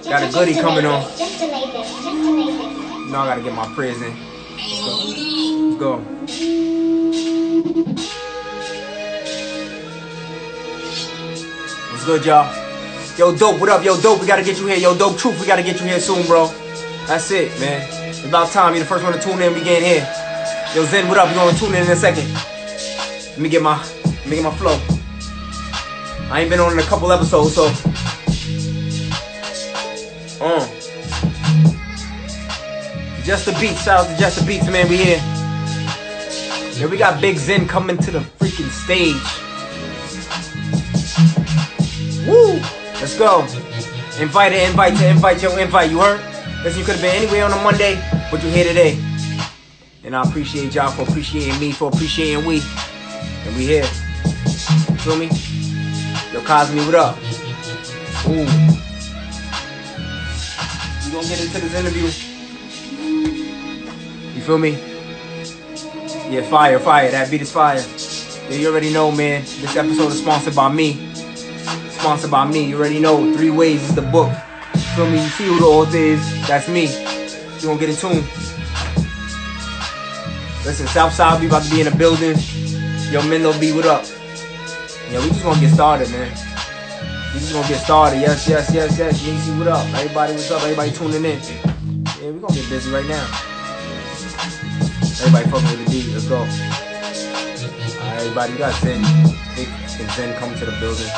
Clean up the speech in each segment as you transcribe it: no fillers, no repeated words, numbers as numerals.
Got a goodie coming on. You know I gotta get my prayers in. Let's go. What's good, y'all? Yo, Dope, what up? Yo, Dope, we gotta get you here. Yo, Dope Truth, we gotta get you here soon, bro. That's it, man. It's about time. You're the first one to tune in. We getting here. Yo, Zen, what up? We're gonna tune in a second. Let me get my flow. I ain't been on in a couple episodes, so. Just the Beats. Shout out to Just the Beats, man. We here. Yeah, we got Big Zen coming to the freaking stage. Woo! Let's go. Invite, you heard? Listen, you could have been anywhere on a Monday, but you're here today. And I appreciate y'all for appreciating me, for appreciating we. And we here. Feel me? Yo, Cosme, what up? Ooh. We gonna get into this interview. You feel me? Yeah, fire. That beat is fire. Yeah, you already know, man. This episode is sponsored by me. Sponsored by me. You already know. 3 Ways is the book. You feel me? You see who the author is. That's me. You gonna get in tune. Listen, Southside, we about to be in the building. Yo, Menlo B, what up? Yeah, we just gonna get started, man. We just gonna get started. Yes. Yeezy, what up? Everybody, what's up? Everybody tuning in. Yeah, we gonna get busy right now. Everybody fucking with the beat. Let's go. Alright, everybody, we got Zen. Big Zen coming to the building.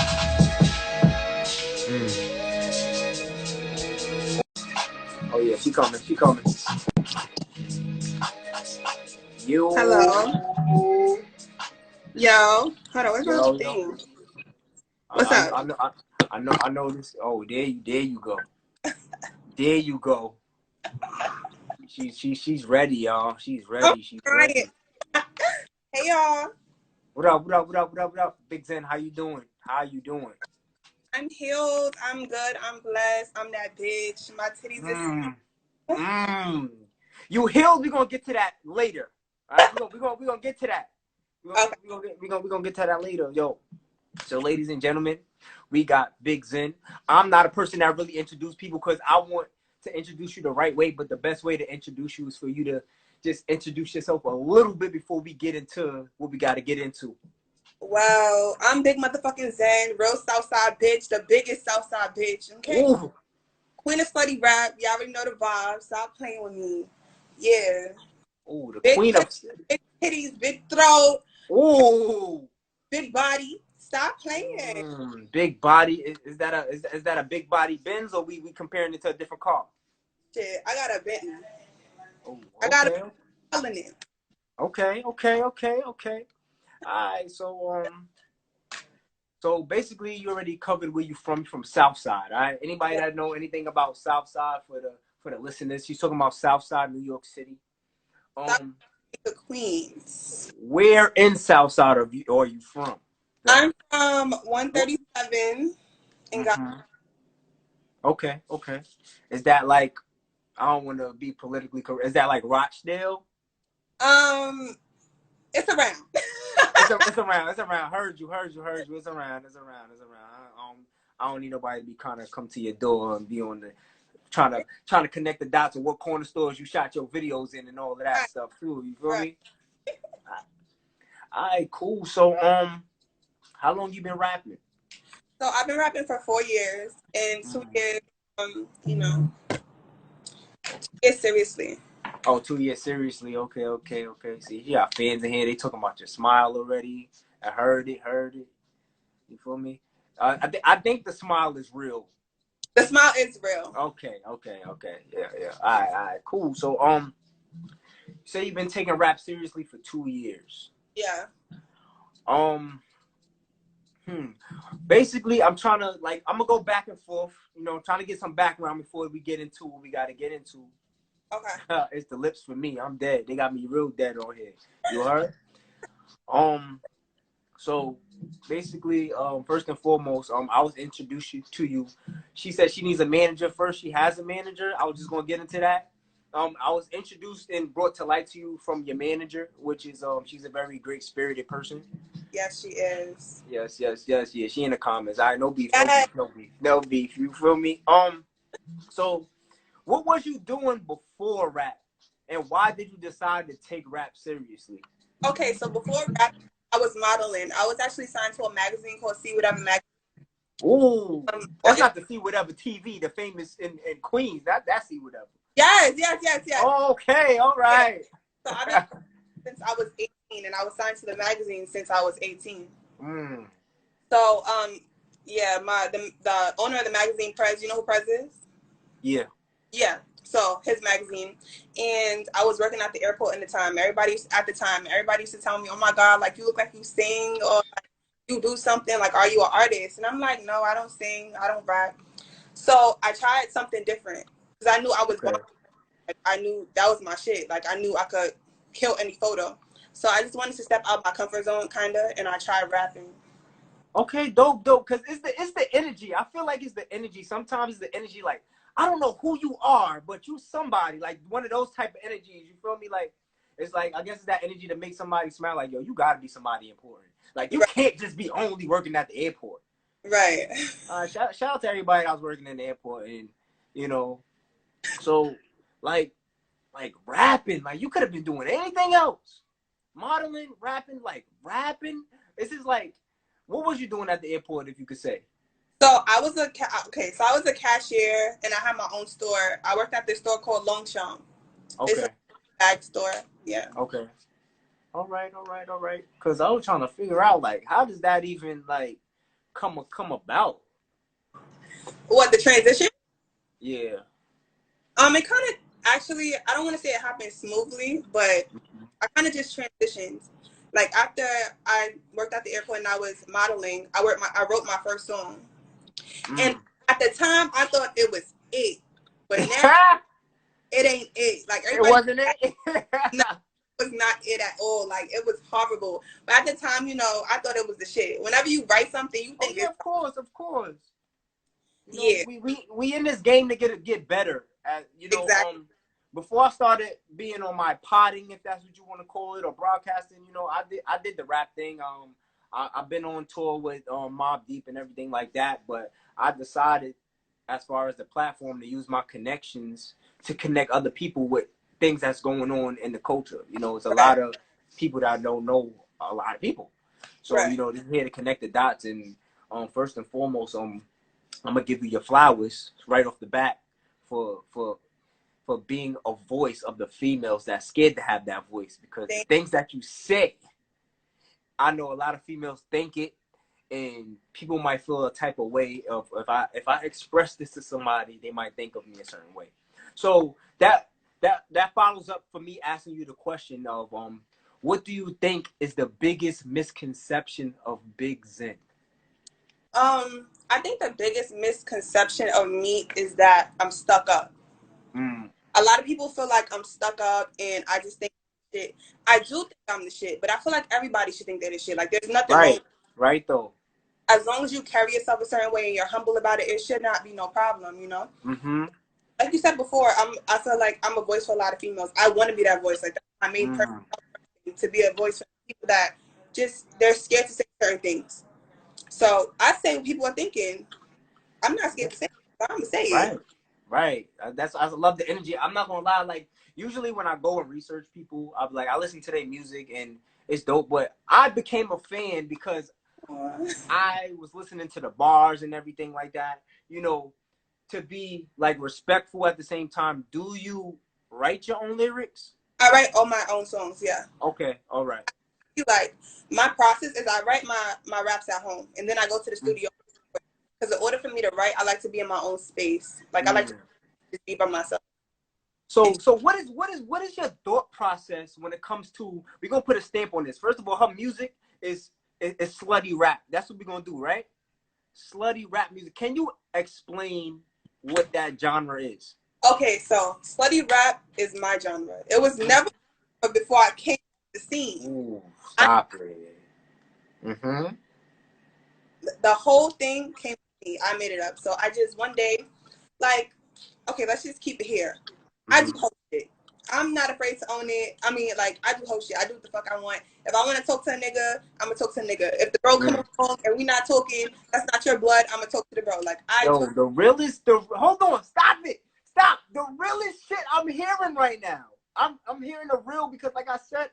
Oh yeah, she coming. Yo. Hello. Yo. Hold on, where's my thing? What's up? I know this. Oh, there you go. There you go. She's ready, y'all. She's ready. She's ready. Hey, y'all. What up? Big Zen, how you doing? I'm healed. I'm good. I'm blessed. I'm that bitch. My titties is... You healed? We're gonna get to that later. All right, we're gonna get to that. We're gonna get to that later, yo. So, ladies and gentlemen, we got Big Zen. I'm not a person that really introduce people because I want to introduce you the right way, but the best way to introduce you is for you to just introduce yourself a little bit before we get into what we got to get into. Well, I'm Big Motherfucking Zen, real Southside bitch, the biggest Southside bitch, okay? Ooh. Queen of Slutty Rap, y'all already know the vibe. Stop playing with me. Yeah. Ooh, the big queen of... Big titties, big throat. Ooh. Big body. Stop playing. Big body. Is that a big body Benz, or we comparing it to a different car? Shit, I got a Benz. Oh, okay. I got a in it. Okay. Alright, so basically you already covered where you from Southside. Alright. Anybody that know anything about Southside for the listeners, she's talking about Southside, New York City. The Queens. Where in Southside are you from? I'm from 137 in Ghana. Okay. Is that like, I don't want to be politically correct. Is that like Rochdale? It's around. It's around. Heard you. It's around. I don't need nobody to be kind of come to your door and be on the trying to connect the dots of what corner stores you shot your videos in and all of that stuff too. You feel me? All right, cool. So how long you been rapping? So I've been rapping for 4 years, and 2 years, 2 years seriously. Oh, 2 years seriously. Okay. See, you got fans in here. They talking about your smile already. I heard it. You feel me? I think the smile is real. The smile is real. Okay. Yeah. All right, cool. So you say you've been taking rap seriously for 2 years. Yeah. Basically, I'm gonna go back and forth, trying to get some background before we get into what we got to get into. Okay. It's the lips for me. I'm dead. They got me real dead on here. You heard? So basically, first and foremost, I was introduced to you. She said she needs a manager first. She has a manager. I was just gonna get into that. I was introduced and brought to light to you from your manager, which is she's a very great spirited person. Yes, she is. Yes. Yeah, she in the comments. All right, no beef. Yes. No beef. You feel me? So, what was you doing before rap, and why did you decide to take rap seriously? Okay, so before rap, I was modeling. I was actually signed to a magazine called See Whatever Magazine. Ooh, that's not the See Whatever TV, the famous in Queens. That's See Whatever. Yes, yes, yes, yes. Okay, all right. So I've been since I was 18, and I was signed to the magazine since I was 18. So yeah, the owner of the magazine, Prez, you know who Prez is? Yeah. Yeah. So his magazine, and I was working at the airport at the time. Everybody used to tell me, "Oh my God, like you look like you sing or like, you do something. Like, are you an artist?" And I'm like, "No, I don't sing. I don't rap." So I tried something different because I knew I was. Okay. I knew that was my shit. Like I knew I could kill any photo. So I just wanted to step out my comfort zone, kinda, and I tried rapping. Okay, dope. Cause it's the energy. I feel like it's the energy. Sometimes it's the energy. Like I don't know who you are, but you somebody. Like one of those type of energies. You feel me? Like it's like I guess it's that energy to make somebody smile. Like yo, you gotta be somebody important. Like you can't just be only working at the airport. Right. Shout out to everybody that was working in the airport, and you know, so like rapping. Like you could have been doing anything else. Modeling, rapping, like rapping. This is like. What was you doing at the airport, if you could say? So I was a cashier, and I had my own store. I worked at this store called Longchamp. Okay. It's a bag store. Yeah. Okay. All right. Because I was trying to figure out, like, how does that even like come about? What, the transition? Yeah. It kind of actually, I don't want to say it happened smoothly, but I kind of just transitioned. Like after I worked at the airport and I was modeling, I wrote my first song. And at the time I thought it was it. But now it ain't it. Like it wasn't it? No, it was not it at all. Like it was horrible. But at the time, I thought it was the shit. Whenever you write something, you think of course. Yeah. We in this game to get better. Exactly. Before I started being on my potting, if that's what you want to call it, or broadcasting, I did the rap thing. I've been on tour with Mobb Deep and everything like that, but I decided, as far as the platform, to use my connections to connect other people with things that's going on in the culture. It's a lot of people that don't know a lot of people, so this is here to connect the dots. And first and foremost, I'm gonna give you your flowers right off the bat for being a voice of the females that's scared to have that voice, because the things that you say, I know a lot of females think it, and people might feel a type of way of if I express this to somebody, they might think of me a certain way. So that follows up for me asking you the question of what do you think is the biggest misconception of Big Zen? I think the biggest misconception of me is that I'm stuck up. A lot of people feel like I'm stuck up, and I just think shit. I do think I'm the shit, but I feel like everybody should think they're the shit. Like there's nothing wrong. Right though. As long as you carry yourself a certain way and you're humble about it, it should not be no problem, Like you said before, I feel like I'm a voice for a lot of females. I want to be that voice. Like that. I made perfect to be a voice for people that they're scared to say certain things. So I say what people are thinking. I'm not scared to say it, but I'm gonna say it. Right. I love the energy. I'm not gonna lie. Like usually when I go and research people, I'm like I listen to their music and it's dope. But I became a fan because I was listening to the bars and everything like that. To be like respectful at the same time. Do you write your own lyrics? I write all my own songs. Yeah. Okay. All right. Like my process is I write my raps at home and then I go to the studio. Because in order for me to write, I like to be in my own space. Like I like to just be by myself. So what is your thought process when it comes to, we're gonna put a stamp on this. First of all, her music is slutty rap. That's what we're gonna do, right? Slutty rap music. Can you explain what that genre is? Okay, so slutty rap is my genre. It was never before I came to the scene. Ooh, stop it. The whole thing came to me. I made it up. So I just one day, like, okay, let's just keep it here. I do whole shit. I'm not afraid to own it. I mean, like, I do whole shit. I do what the fuck I want. If I want to talk to a nigga, I'm gonna talk to a nigga. If the bro come along and we not talking, that's not your blood. I'm gonna talk to the bro. Like, Yo, the realest. Hold on, stop it, stop. The realest shit I'm hearing right now. I'm hearing the real because, like I said,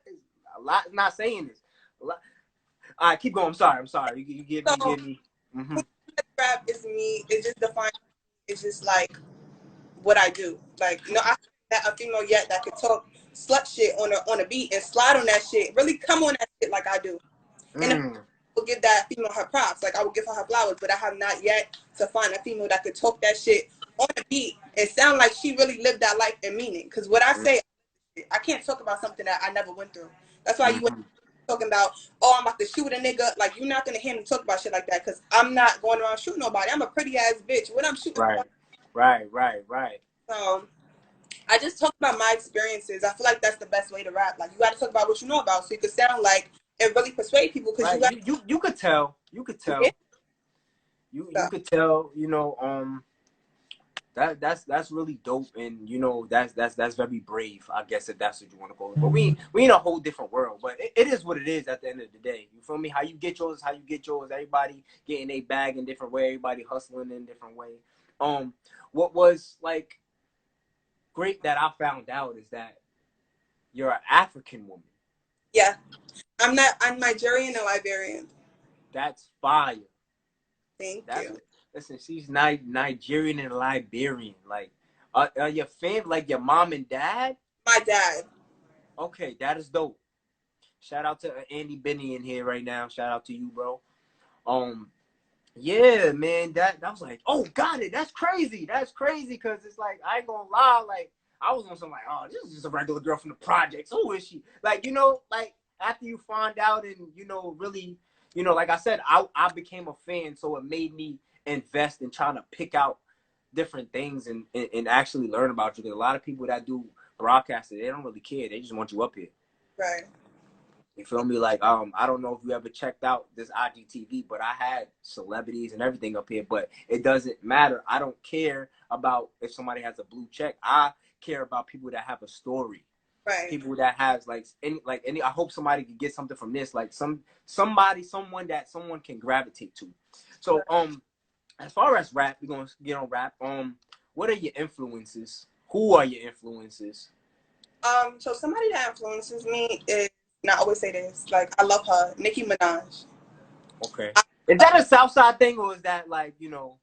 a lot is not saying this. A lot. All right, keep going. I'm sorry. You give me. Rap is me. It's just defined. It's just like what I do. Like, you know, I haven't met a female yet that could talk slut shit on a beat and slide on that shit. Really come on that shit like I do. And I will give that female her props. Like, I will give her her flowers, but I have not yet to find a female that could talk that shit on a beat and sound like she really lived that life and meaning. Because what I say, I can't talk about something that I never went through. That's why you went talking about, oh, I'm about to shoot a nigga. Like, you're not going to hear me talk about shit like that because I'm not going around shooting nobody. I'm a pretty ass bitch. What I'm shooting about. Right. So I just talk about my experiences. I feel like that's the best way to rap. Like, you got to talk about what you know about so you can sound like and really persuade people. Because you could tell. You could tell. You could tell. You know, that's really dope, and you know that's very brave. I guess if that's what you want to call it. But we in a whole different world. But it is what it is at the end of the day. You feel me? How you get yours, how you get yours. Everybody getting a bag in different way. Everybody hustling in different way. What was like great that I found out is that you're an African woman. Yeah, I'm Nigerian and Liberian. That's fire. Thank you. Listen, she's Nigerian and Liberian. Like, are your family, like your mom and dad? My dad. Okay, that is dope. Shout out to Andy Benny in here right now. Shout out to you, bro. Yeah, man, that was like, oh, got it. That's crazy. That's crazy because it's like, I ain't gonna lie, like, I was on something like, oh, this is just a regular girl from the projects. Who is she? Like, you know, like, after you find out and, you know, really, you know, like I said, I became a fan, so it made me invest in trying to pick out different things and actually learn about you. Because a lot of people that do broadcasting, they don't really care. They just want you up here. Right. You feel me? Like, I don't know if you ever checked out this IGTV, but I had celebrities and everything up here, but it doesn't matter. I don't care about if somebody has a blue check. I care about people that have a story. Right. People that has like any I hope somebody can get something from this, like someone that someone can gravitate to. So as far as rap, we're gonna get on rap. What are your influences? Who are your influences? So somebody that influences me is, and I always say this, like, I love her, Nicki Minaj. Okay. Is that a Southside thing or is that like, you know?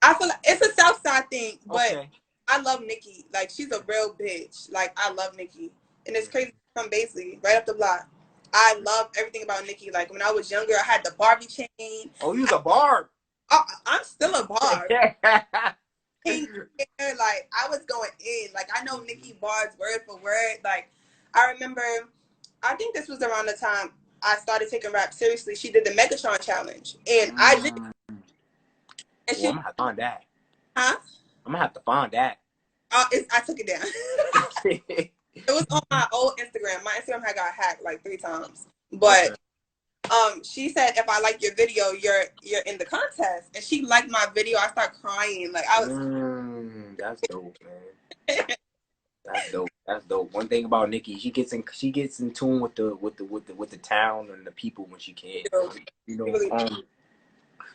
I feel like it's a Southside thing, but okay. I love Nicki. Like, she's a real bitch. Like, I love Nicki. And it's crazy from Basely, right up the block. I love everything about Nicki. Like, when I was younger, I had the Barbie chain. Oh, you was a barb. I'm still a barb. Like, I was going in. Like, I know Nicki bars word for word. Like, I remember, I think this was around the time I started taking rap seriously. She did the Megatron challenge. And I did. And I'm going to have to find that. Huh? I'm going to have to find that. I took it down. It was on my old Instagram. My Instagram had got hacked like 3 times. But she said, if I like your video, you're in the contest. And she liked my video. I started crying. Like, I was that's dope, man. That's dope. One thing about Nicki, she gets in tune with the town and the people when she can. You know.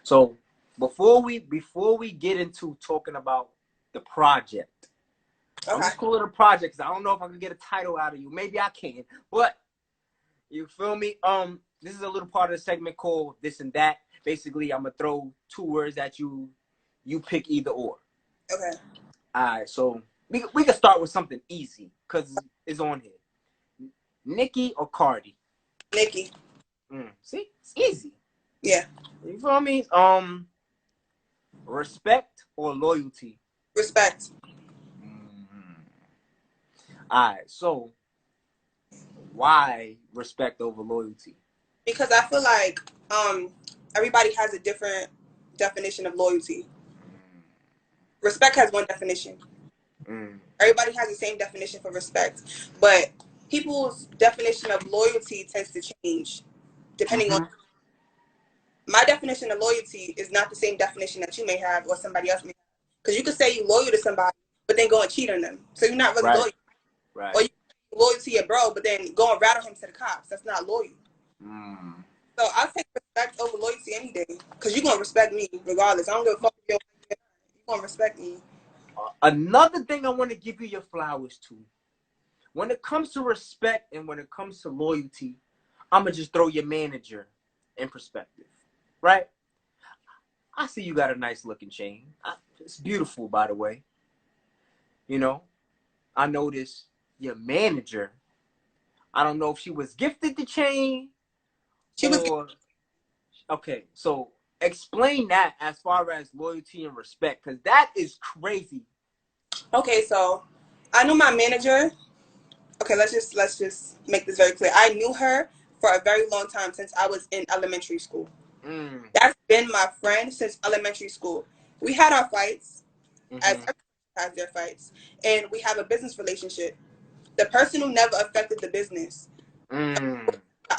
So before we get into talking about the project, I'm just call it a project because I don't know if I can get a title out of you. Maybe I can, but you feel me? This is a little part of the segment called This and That. Basically, I'm gonna throw 2 words at you. You pick either or. Okay. All right. So we can start with something easy because it's on here. Nicki or Cardi? Nicki. See, it's easy. Yeah. You feel me? Respect or loyalty? Respect. All right. So why respect over loyalty? Because I feel like everybody has a different definition of loyalty. Respect has one definition. Everybody has the same definition for respect, but people's definition of loyalty tends to change depending on. My definition of loyalty is not the same definition that you may have or somebody else may have. Because you could say you're loyal to somebody, but then go and cheat on them. So you're not really loyal. Right. Or you loyal to your bro, but then go and rattle him to the cops. That's not loyal. So I'll take respect over loyalty any day, because you're going to respect me regardless. I don't give a fuck if you're going to respect me. Another thing I want to give you your flowers to. When it comes to respect and when it comes to loyalty, I'm going to just throw your manager in perspective, right? I see you got a nice looking chain. It's beautiful, by the way. You know, I noticed your manager, I don't know if she was gifted the chain. She was. Okay, so explain that as far as loyalty and respect, because that is crazy. Okay, so I knew my manager. Okay, let's just make this very clear. I knew her for a very long time, since I was in elementary school. That's been my friend since elementary school. We had our fights, as everyone has their fights, and we have a business relationship. The person who never affected the business, I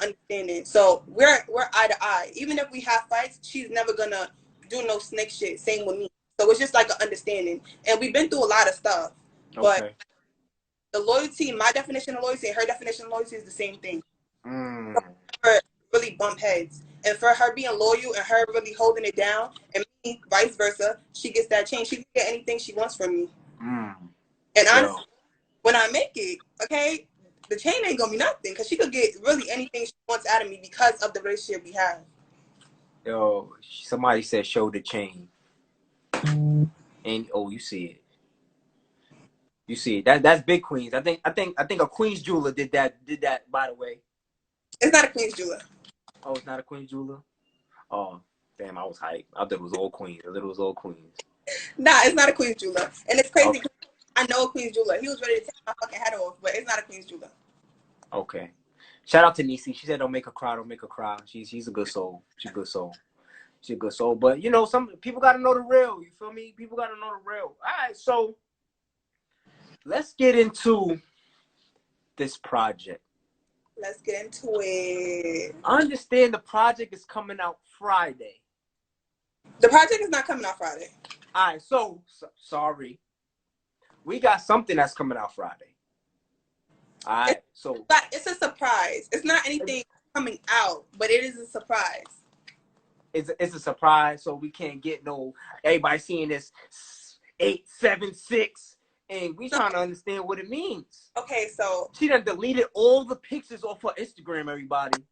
understand it. So we're eye to eye. Even if we have fights, she's never gonna do no snake shit. Same with me. So it's just like an understanding, and we've been through a lot of stuff. But the loyalty, my definition of loyalty and her definition of loyalty is the same thing. So really bump heads, and for her being loyal and her really holding it down, and me vice versa, she gets that change. She can get anything she wants from me. And honestly, when I make it, okay, the chain ain't gonna be nothing, because she could get really anything she wants out of me because of the relationship we have. Yo, somebody said show the chain, and oh, you see it. You see it. That's big Queens. I think a Queens jeweler did that. By the way, it's not a Queens jeweler. Oh, it's not a Queens jeweler. Oh, damn! I was hyped. I thought it was all Queens. I thought it was all Queens. Nah, it's not a Queens jeweler, and it's crazy. Okay. I know a Queens jeweler. He was ready to take my fucking head off, but it's not a Queens jeweler. Okay. Shout out to Nisi. She said, "Don't make her cry. Don't make her cry." She's a good soul. She's a good soul. She's a good soul. But you know, some people gotta know the real. You feel me? People gotta know the real. All right, so let's get into this project. Let's get into it. I understand the project is coming out Friday. The project is not coming out Friday. All right, so sorry. We got something that's coming out Friday. All right, but it's a surprise. It's not anything coming out, but it is a surprise. It's a surprise, so we can't get no everybody seeing this 876, and we trying to understand what it means. Okay, so she done deleted all the pictures off her Instagram, everybody.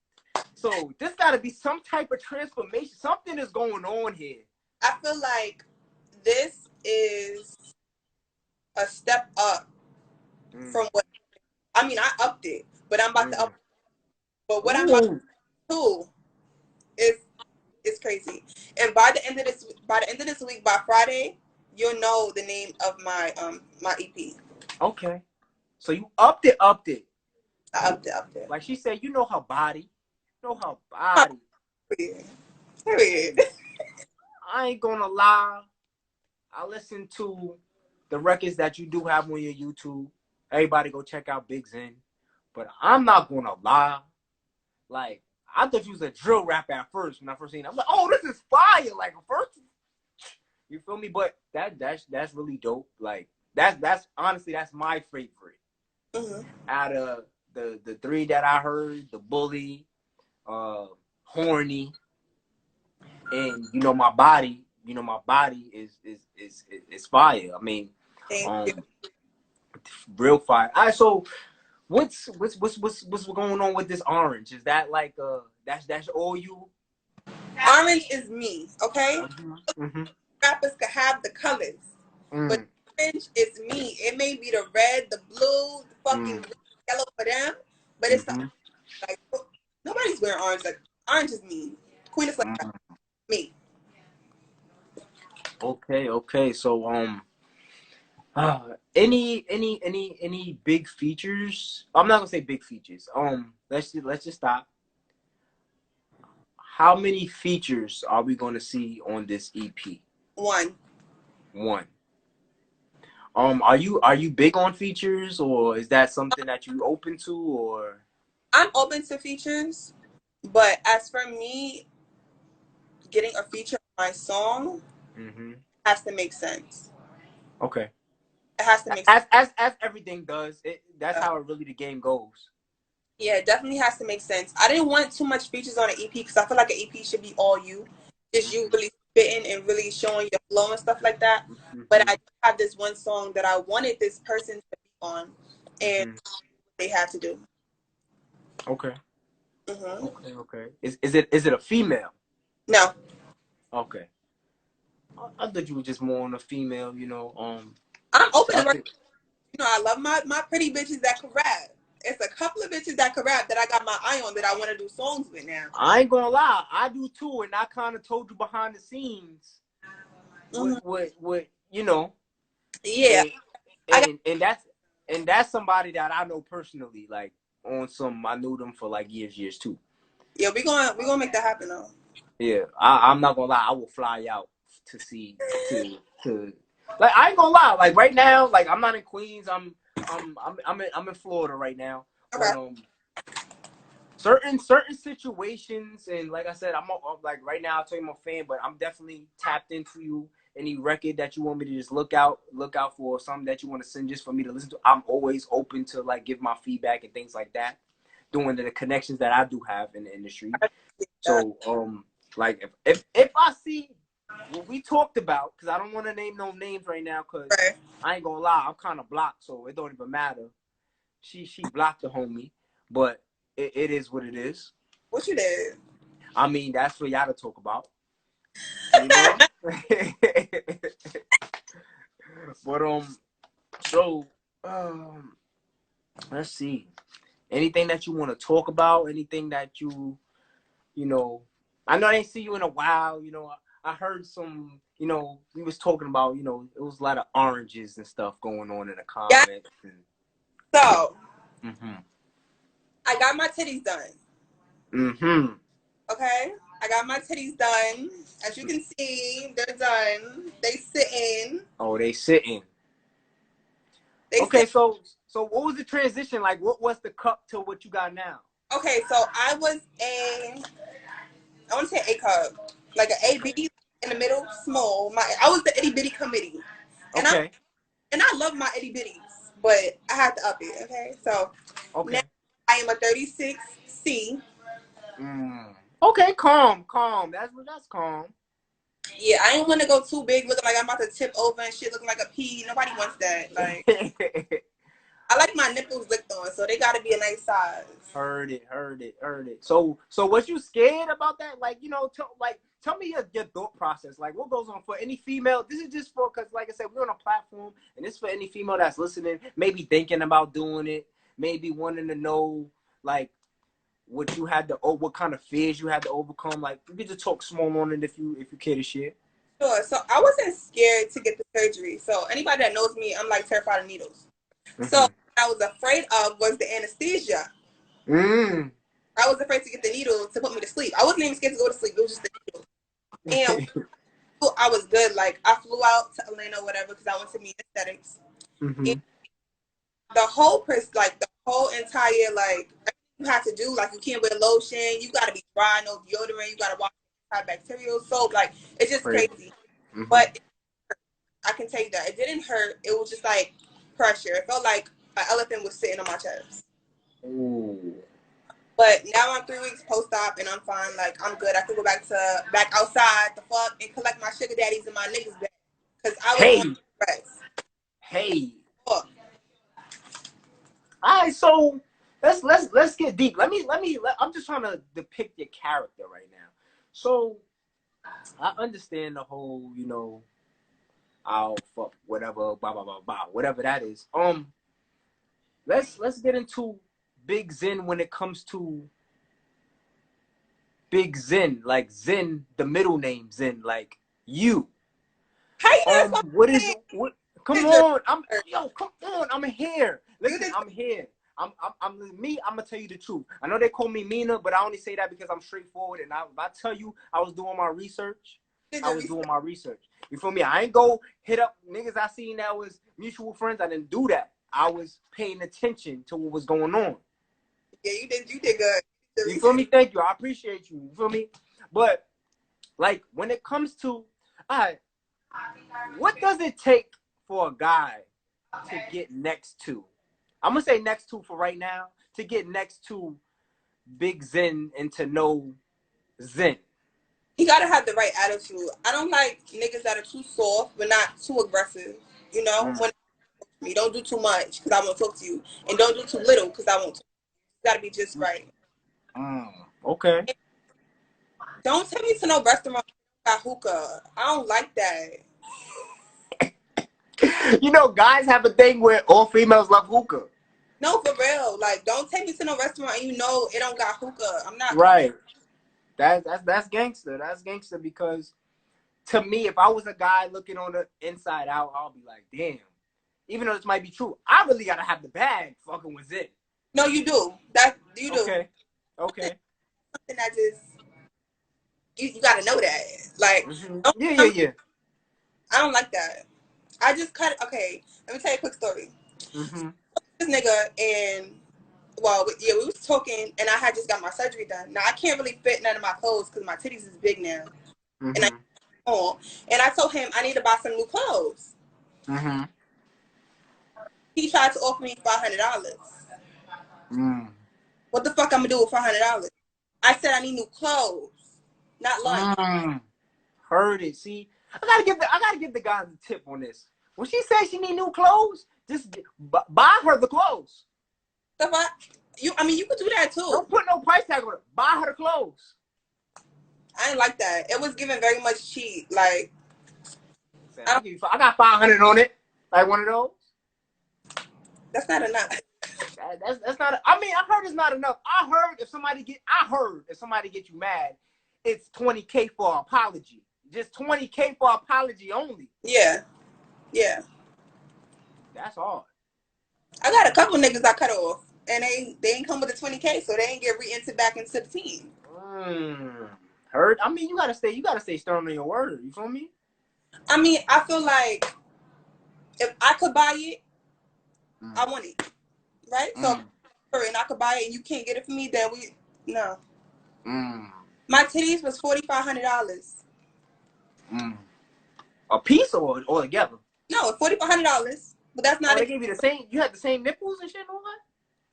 So this got to be some type of transformation. Something is going on here. I feel like this is a step up from what. I mean, I upped it, but I'm about to up. But what I'm about to do is crazy. And by the end of this week, by Friday, you'll know the name of my my EP. Okay. So you upped it. I upped it. Like she said, you know her body. Period. I ain't gonna lie. I listened to the records that you do have on your YouTube. Everybody go check out Big Zen. But I'm not gonna lie. Like, I thought you was a drill rapper at first when I first seen it. I'm like, oh, this is fire. Like, first, you feel me? But that's really dope. Like, that's honestly, that's my favorite. Out of the three that I heard, the Bully, Horny, and my body is fire. I mean, real fire. All right, so what's going on with this orange? Is that like that's all you? Orange is me, okay? Rappers could have the colors, but orange is me. It may be the red, the blue, the fucking yellow for them, but it's like nobody's wearing orange. Like, orange is me. Queen is like me. Okay. So any big features? I'm not gonna say big features. Let's just stop. How many features are we gonna see on this EP? One. Are you big on features, or is that something that you open to, or? I'm open to features, but as for me, getting a feature on my song has to make sense. Okay. It has to make sense. As everything does. That's how it really the game goes. Yeah, it definitely has to make sense. I didn't want too much features on an EP because I feel like an EP should be all you. Just you really spitting and really showing your flow and stuff like that. But I have this one song that I wanted this person to be on, and they had to do. Okay. Okay. Is it a female? No. Okay. I thought you were just more on a female, you know. I'm open to work. You know, I love my pretty bitches that can rap. It's a couple of bitches that can rap that I got my eye on that I want to do songs with now. I ain't gonna lie, I do too, and I kind of told you behind the scenes what you know. Yeah. And that's somebody that I know personally, like on some. I knew them for like years too. Yeah, we gonna make that happen though. Yeah, I'm not gonna lie, I will fly out to see to like, I ain't gonna lie, like right now, like I'm not in Queens, I'm in Florida right now. Okay. But certain situations, and like I said, I'm like right now I'll tell you I'm a fan, but I'm definitely tapped into you. Any record that you want me to just look out for, something that you want to send just for me to listen to, I'm always open to like give my feedback and things like that, doing the connections that I do have in the industry. So like if I see what we talked about, because I don't want to name no names right now, because I ain't gonna lie, I'm kind of blocked, so it don't even matter. She blocked the homie, but it is what it is. What you did? I mean, that's for y'all to talk about. You know? But so let's see. Anything that you want to talk about? Anything that you know? I know I ain't see you in a while. You know, I heard some. You know, we was talking about. You know, it was a lot of oranges and stuff going on in the comments. Yeah. So, I got my titties done. Okay, I got my titties done. As you can see, they're done. They sitting. Oh, they sitting. Okay, so what was the transition like? What was the cup to what you got now? Okay, so I was I want to say A cup, like an AB in the middle, small. I was the itty bitty committee, and I love my itty bitties, but I had to up it. Okay, so now I am a 36C. Okay, calm. That's calm. Yeah, I ain't want to go too big, looking like I'm about to tip over and shit, looking like a pea. Nobody wants that. Like, I like my nipples licked on, so they got to be a nice size. Heard it. So was you scared about that? Like, you know, tell me your thought process. Like, what goes on for any female? This is just for, because like I said, we're on a platform, and it's for any female that's listening, maybe thinking about doing it, maybe wanting to know, like, what kind of fears you had to overcome. Like, you could just talk small on it if you care to share. Sure. So I wasn't scared to get the surgery. So anybody that knows me, I'm like terrified of needles. So what I was afraid of was the anesthesia. I was afraid to get the needle to put me to sleep. I wasn't even scared to go to sleep. It was just the needle. And I was good. Like, I flew out to Atlanta or whatever because I went to MEANER aesthetics. And the whole entire, like, you have to do, like, you can't wear lotion, you got to be dry, no deodorant, you got to wash antibacterial soap, like, it's just crazy. But I can tell you that it didn't hurt. It was just like pressure. It felt like an elephant was sitting on my chest. But now I'm 3 weeks post-op and I'm fine. Like, I'm good. I can go back outside the fuck and collect my sugar daddies and my niggas back, because I was on stress. All right, so let's get deep. I'm just trying to depict your character right now. So I understand the whole, you know, I'll fuck whatever, blah blah blah blah, whatever that is. Let's get into Big Zen when it comes to Big Zen, like Zen, the middle name Zen, like you. What? Come on, come on, I'm here. Listen, I'm here. I'm gonna tell you the truth. I know they call me MEANER, but I only say that because I'm straightforward. And if I tell you I was doing my research, I was doing my research. You feel me? I ain't go hit up niggas I seen that was mutual friends. I didn't do that. I was paying attention to what was going on. Yeah, you did good. You feel me? Thank you. I appreciate you. You feel me? But like, when it comes to, what does it take for a guy to get next to? I'm gonna say next to for right now. To get next to Big Zen and to know Zen. He gotta have the right attitude. I don't like niggas that are too soft but not too aggressive. You know, when you don't do too much because I won't talk to you, and don't do too little because I won't talk to you. You gotta be just right. Okay. And don't take me to no restaurant that got hookah. I don't like that. You know, guys have a thing where all females love hookah. No, for real. Like, don't take me to no restaurant and you know it don't got hookah. I'm not right. That's gangster. That's gangster because to me, if I was a guy looking on the inside out, I'll be like, damn. Even though this might be true, I really gotta have the bag fucking with it. No, you do. That you do. Okay. Something that just you gotta know that. Like yeah. I don't like that. I just cut. Okay, let me tell you a quick story. This nigga and we was talking, and I had just got my surgery done. Now I can't really fit none of my clothes because my titties is big now, and I told him I need to buy some new clothes. He tried to offer me $500. What the fuck I'm gonna do with $500? I said I need new clothes, not lunch. Heard it. See, I gotta give the guys a tip on this. When she says she need new clothes, just buy her the clothes. The fuck? You could do that too. Don't put no price tag on it. Buy her the clothes. I didn't like that. It was giving very much cheap. Like, I got 500 on it. Like one of those. That's not enough. That's not. I mean, I heard it's not enough. I heard if somebody get you mad, it's $20K for an apology. Just $20K for apology only. Yeah. That's hard. I got a couple niggas I cut off, and they ain't come with the $20K, so they ain't get re-entered back into the team. Heard. I mean, you gotta stay stern on your word. You feel me? I mean, I feel like if I could buy it, I want it, right? So, and I could buy it, and you can't get it for me, then no. My titties was $4,500. A piece or together? No, $4,500, but that's not. They gave you the same. You had the same nipples and shit and all that.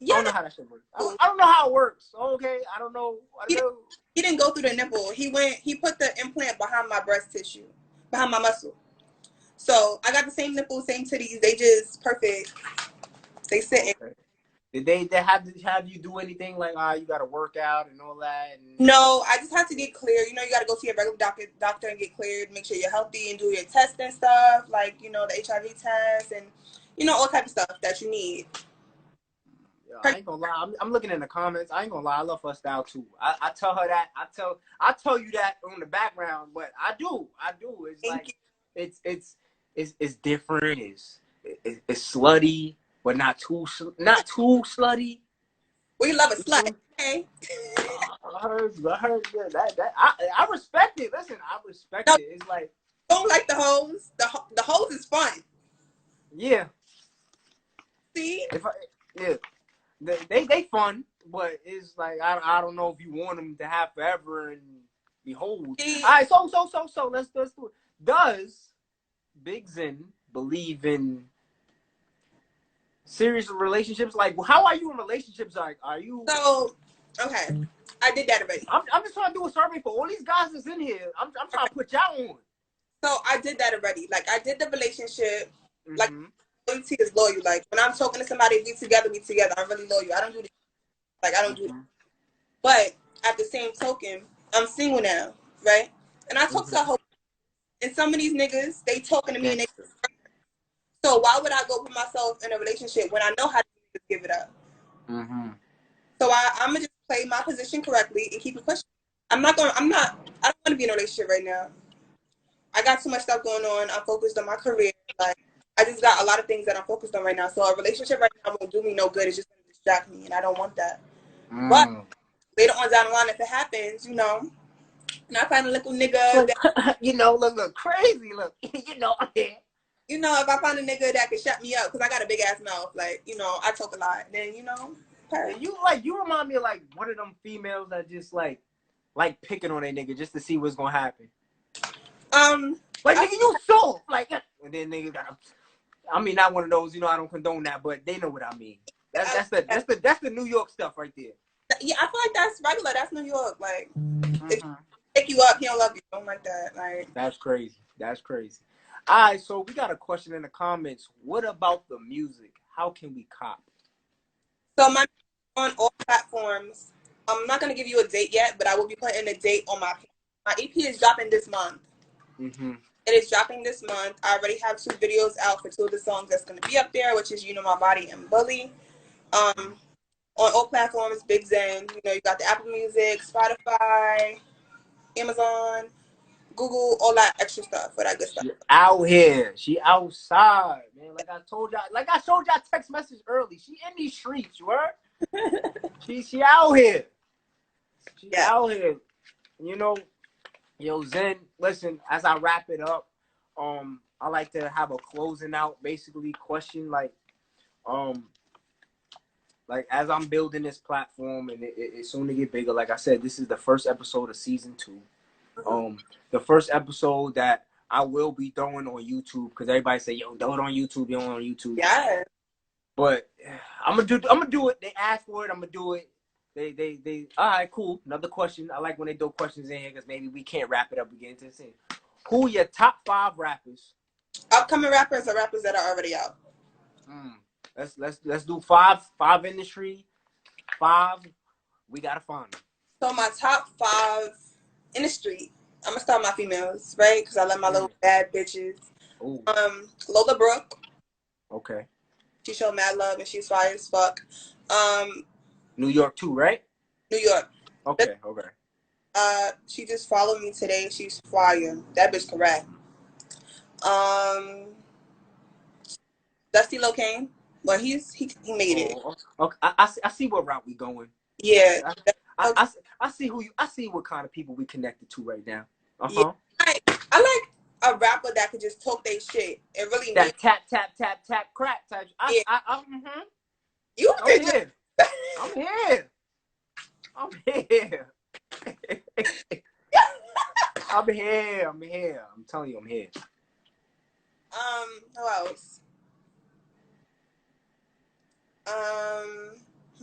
Yeah. I don't know how that shit works. I don't know how it works. Okay, I don't know. He didn't go through the nipple. He put the implant behind my breast tissue, behind my muscle. So I got the same nipples, same titties. They just perfect. They sit. Okay. Did they have you do anything like you got to work out and all that? No, I just have to get cleared. You know, you got to go see a regular doctor and get cleared. Make sure you're healthy and do your tests and stuff, like the HIV test and all type of stuff that you need. Yeah, I ain't gonna lie. I'm looking in the comments. I ain't gonna lie. I love her style too. I tell her that. I tell you that on the background, but I do. It's like it's different. It's slutty. But not too slutty. We love a slut. Okay. I heard that. I respect it. Listen, I respect it. It's like don't like the hoes. The hoes is fun. Yeah. See? They fun, but it's like I don't know if you want them to have forever and behold. See? All right, so let's do it. Does Big Zen believe in serious relationships? Like, how are you in relationships? Like, are you? So, okay, I did that already. I'm just trying to do a survey for all these guys that's in here. I'm trying to put y'all on. So I did that already. Like, I did the relationship. Like, loyalty is loyal. Like, when I'm talking to somebody, we together. I'm really loyal. I don't do this. Like, I don't do that. But at the same token, I'm single now, right? And I talk to a whole. And some of these niggas, they talking to me and they. So why would I go put myself in a relationship when I know how to give it up? So I'm gonna just play my position correctly and keep it pushing. I don't want to be in a relationship right now. I got too much stuff going on. I'm focused on my career. Like, I just got a lot of things that I'm focused on right now. So a relationship right now won't do me no good. It's just gonna distract me, and I don't want that. But later on down the line, if it happens, and I find a little nigga that look crazy. Look, I'm here. If I find a nigga that can shut me up, because I got a big ass mouth, like, I talk a lot, then, You remind me of, like, one of them females that just, like picking on a nigga just to see what's gonna happen. Like, nigga, you soft. Like, and then nigga got I mean, not one of those. You know, I don't condone that, but they know what I mean. That's the New York stuff right there. Yeah, I feel like that's regular. That's New York. Like, if he pick you up, he don't love you. Don't like that. Like, that's crazy. That's crazy. All right, so we got a question in the comments. What about the music? How can we cop? So my on all platforms. I'm not gonna give you a date yet, but I will be putting a date on my EP is dropping this month. It is dropping this month. I already have 2 videos out for 2 of the songs that's gonna be up there, which is You Know My Body and Bully. On all platforms, Big Zen. You know, you got the Apple Music, Spotify, Amazon, Google, all that extra stuff for that good stuff. She out here. She outside, man. Like I told y'all. Like I showed y'all text message early. She in these streets, you heard? she out here. She out here. You know, yo, Zen, listen, as I wrap it up, I like to have a closing out basically question like as I'm building this platform and it's soon to get bigger, like I said, this is the first episode of season 2. The first episode that I will be throwing on YouTube because everybody say, yo, throw it on YouTube, you on YouTube. Yeah. But I'm gonna do it. They asked for it, I'm gonna do it. They all right, cool. Another question. I like when they throw questions in here because maybe we can't wrap it up again to the scene. Who are your top 5 rappers? Upcoming rappers or rappers that are already out? Let's do 5 industry, 5. We gotta find them. So my top 5 in the street. I'm gonna start my females, right? Because I love my little bad bitches. Ooh. Lola Brooke. Okay. She showed mad love and she's fire as fuck. New York too, right? New York. Okay. She just followed me today. She's fire. That bitch correct. Dusty Locane. Well, he made it. Okay. I see what route we going. Yeah. I see what kind of people we connected to right now. Yeah. I like a rapper that could just talk their shit and really that tap crack type. You I'm here. I'm here. I'm telling you, I'm here. Who else?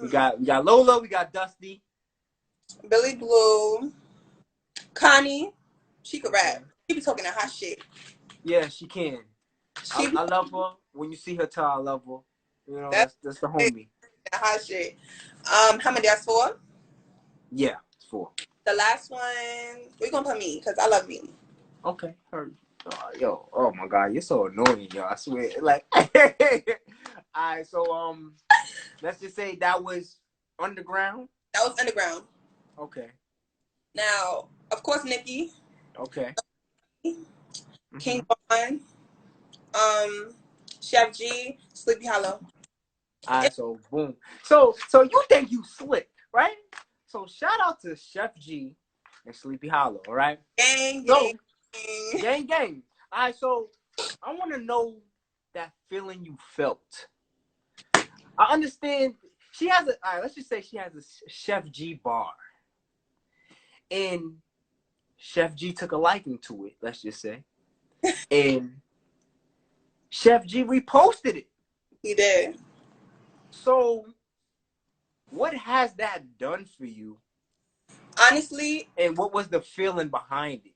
We got Lola, we got Dusty, Billy Blue, Connie. She could rap. She be talking that hot shit. Yeah, she can. I love her. When you see her, tell I love her. You know, that's the homie. That hot shit. How many? That's 4. Yeah, it's 4. The last one, we're gonna put me because I love me. Okay, heard. Yo, oh my God, you're so annoying, yo. I swear. Like, all right, so let's just say that was underground. That was underground. Okay. Now, of course, Nicki. Okay. King Von. Chef G. Sleepy Hollow. All right, so boom. So you think you slick, right? So shout out to Chef G and Sleepy Hollow, all right? Gang. All right, so I want to know that feeling you felt. I understand she has all right, let's just say she has a Chef G bar. And Chef G took a liking to it, let's just say. And Chef G reposted it. He did. So what has that done for you? Honestly. And what was the feeling behind it?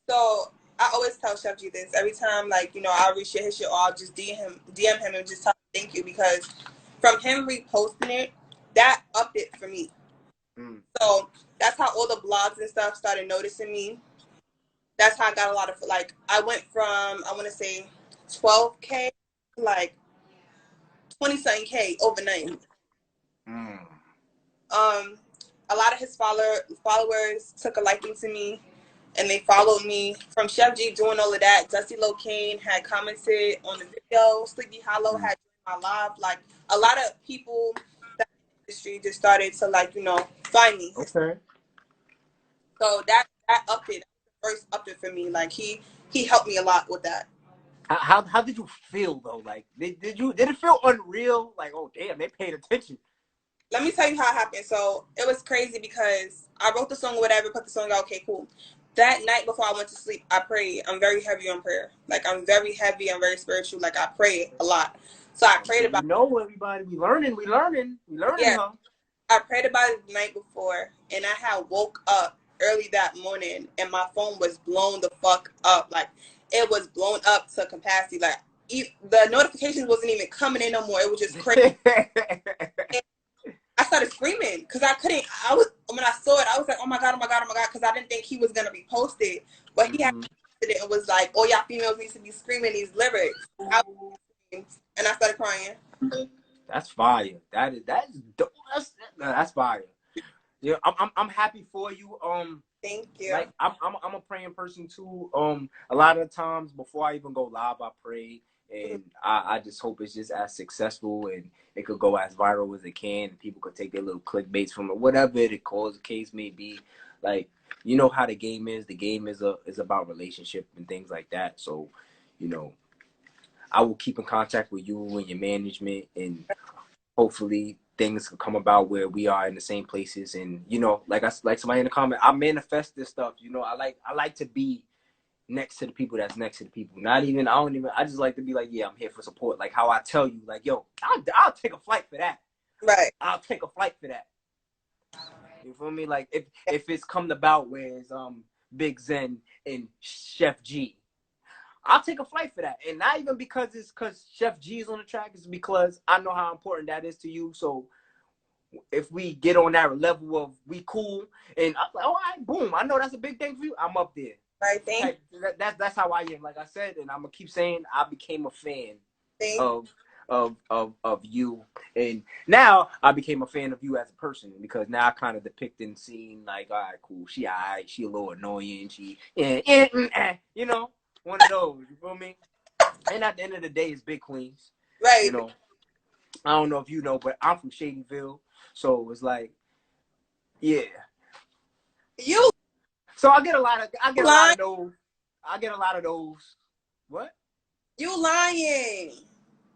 So I always tell Chef G this. Every time, like, you know, I'll reshare his shit or I'll just DM him and just tell him thank you because from him reposting it, that upped it for me. So that's how all the blogs and stuff started noticing me. That's how I got a lot of, like, I went from, I want to say 12K to like 20-something K overnight. A lot of his followers took a liking to me and they followed me. From Chef G doing all of that, Dusty Locane had commented on the video, Sleepy Hollow had joined my live. Like, a lot of people that in the industry just started to, like, you know, find me. Okay. So that upped it. First upped it for me. Like, he helped me a lot with that. How did you feel though? Like, did it feel unreal? Like, oh damn, they paid attention. Let me tell you how it happened. So it was crazy because I wrote the song or whatever, put the song out, okay, cool. that night before I went to sleep, I prayed. I'm very heavy on prayer. Like, I'm very heavy. I'm very spiritual. Like, I pray a lot. So I prayed about. You know, everybody, we learning, Yeah, huh? I prayed about it the night before, and I had woke up early that morning, and my phone was blown the fuck up. Like, it was blown up to capacity. Like, the notifications wasn't even coming in no more. It was just crazy. I started screaming because when I saw it, I was like, oh my God, because I didn't think he was going to be posted. But he had posted it and was like, oh, y'all females need to be screaming these lyrics. And I started crying. That's fire. That's fire. Yeah, I'm happy for you. Thank you. Like I'm a praying person too. A lot of the times before I even go live, I pray, and I just hope it's just as successful and it could go as viral as it can. People could take their little clickbaits from it, whatever the case may be. Like, you know how the game is. The game is about relationship and things like that. So, you know, I will keep in contact with you and your management, and hopefully things can come about where we are in the same places. And, you know, like somebody in the comment, I manifest this stuff. You know, I like to be next to the people that's next to the people. I just like to be like, yeah, I'm here for support. Like how I tell you, like, yo, I'll take a flight for that. Right. I'll take a flight for that. You feel me? Like if it's come about where it's Big Zen and Chef G, I'll take a flight for that. And not even because Chef G is on the track, it's because I know how important that is to you. So if we get on that level of we cool, and I'm like, all right, boom, I know that's a big thing for you, I'm up there. Right, thank you. That's how I am. Like I said, and I'm gonna keep saying, I became a fan of you, and now I became a fan of you as a person, because now I kind of depict and seeing like, all right, cool, she all right, she a little annoying, she you know, one of those. You feel me? And at the end of the day, it's big queens. Right. You know, I don't know if you know, but I'm from Shadyville, so it's like, yeah. You. So I get a lot of those. What? You lying?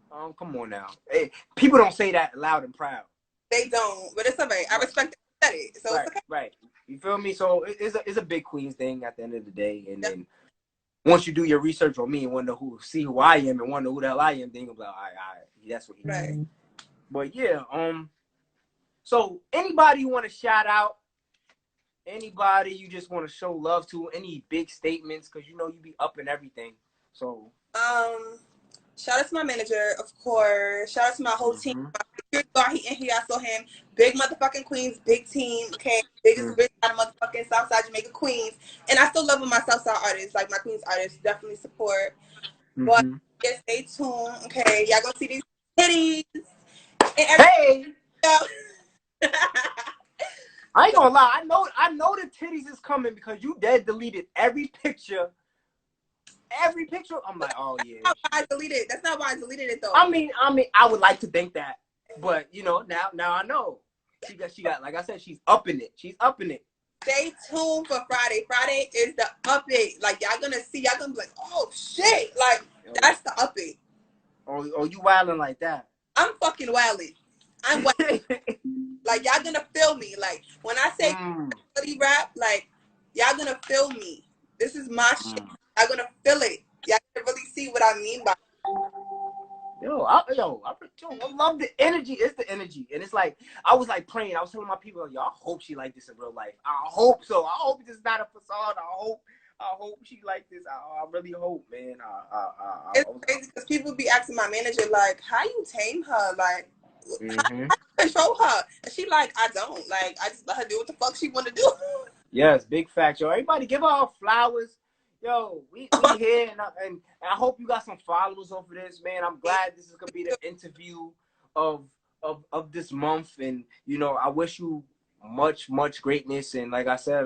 Come on now. Hey, people don't say that loud and proud. They don't, but it's alright. I respect it. So right, it's okay. Right. You feel me? So it's a big queens thing at the end of the day, and then once you do your research on me and wonder see who I am and wonder who the hell I am, then you'll be like, all right, that's what he right. Did. But yeah, so anybody you want to shout out, anybody you just want to show love to, any big statements, because you know you be up in everything. So shout out to my manager, of course. Shout out to my whole team. My security guard, he in here, I saw him. Big motherfucking Queens, big team, okay? Biggest bitch out of motherfucking Southside Jamaica, Queens. And I still love my Southside artists, like my Queens artists, definitely support. But yeah, stay tuned, okay? Y'all gonna see these titties. Hey! I ain't gonna lie, I know the titties is coming because you deleted every picture. Every picture, I'm like, oh yeah. That's not why I deleted it. That's not why I deleted it though. I mean, I would like to think that, but you know, now I know. She got, like I said, she's upping it. Stay tuned for Friday. Friday is the update. Like y'all gonna be like, oh shit, like that's the update. Oh, you wilding like that? I'm fucking wilding. I'm wilding. Like y'all gonna feel me. Like when I say Slutty Rap, like y'all gonna feel me. This is my shit. Y'all gonna feel it. Y'all gonna really see what I mean by it. I love the energy. It's the energy. And it's like, I was like praying. I was telling my people, like, yo, I hope she like this in real life. I hope so. I hope it's not a facade. I hope she like this. I really hope, man. It's crazy because people be asking my manager, like, how you tame her? Like, how you control her? And she like, I don't. Like, I just let her do what the fuck she want to do. Yes, big fact, yo. Everybody give her all flowers. Yo, we here, and I hope you got some followers over this, man. I'm glad this is gonna be the interview of this month, and you know, I wish you much greatness. And like I said,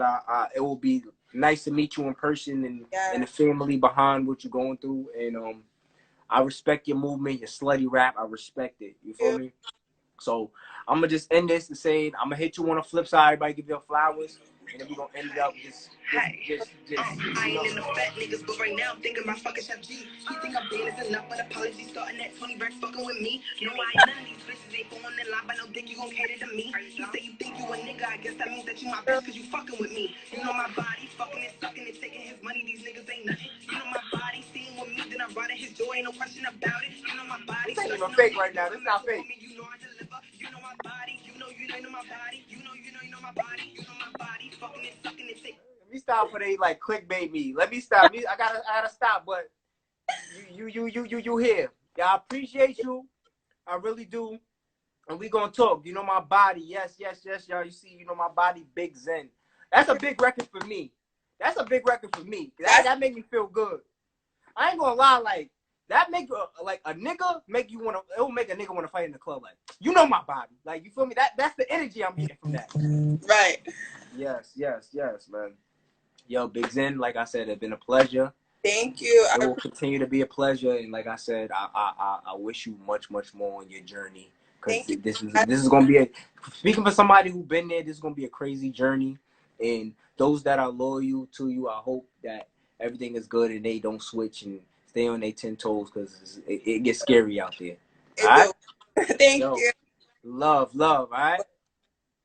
it will be nice to meet you in person and the family behind what you're going through. And I respect your movement, your slutty rap. I respect it. You feel me? So I'm gonna just end this and say I'm gonna hit you on the flip side. Everybody give your flowers. and then we're gonna end it up just I ain't in the fat niggas, but right now I'm thinking about fucking Chef G. He think I'm being is enough, but apology starting at 20 racks fucking with me. No, I ain't none of these bitches ain't falling in line, but no think you gon' cater to me. You say you think you a nigga, I guess that means that you my bitch, cause you fucking with me. You know my body, fucking and sucking and taking his money, these niggas ain't nothing. You know my body, seeing with me, then I'm riding his joy, ain't no question about it. You know my body, this ain't even fake right now. This not fake. You know I deliver, you know my body, you know my body, you know my body, you know my body, fucking and sucking and taking. Let me stop for they like clickbait me. Let me stop. I gotta stop. But you here. Yeah, I appreciate you. I really do. And we gonna talk. You know my body. Yes, y'all. You see, you know my body, Big Zen. That's a big record for me. That's a big record for me. That make me feel good. I ain't gonna lie, like that make like a nigga make you wanna. It will make a nigga wanna fight in the club. Like you know my body. Like you feel me? That's the energy I'm getting from that. Right. Yes, man. Yo, Big Zen, like I said, it's been a pleasure. Thank you. It will continue to be a pleasure, and like I said, I wish you much more on your journey, because this is gonna be speaking for somebody who's been there. This is gonna be a crazy journey, and those that are loyal to you, I hope that everything is good and they don't switch and stay on their 10 toes, because it gets scary out there. All right? Thank you. Love. All right.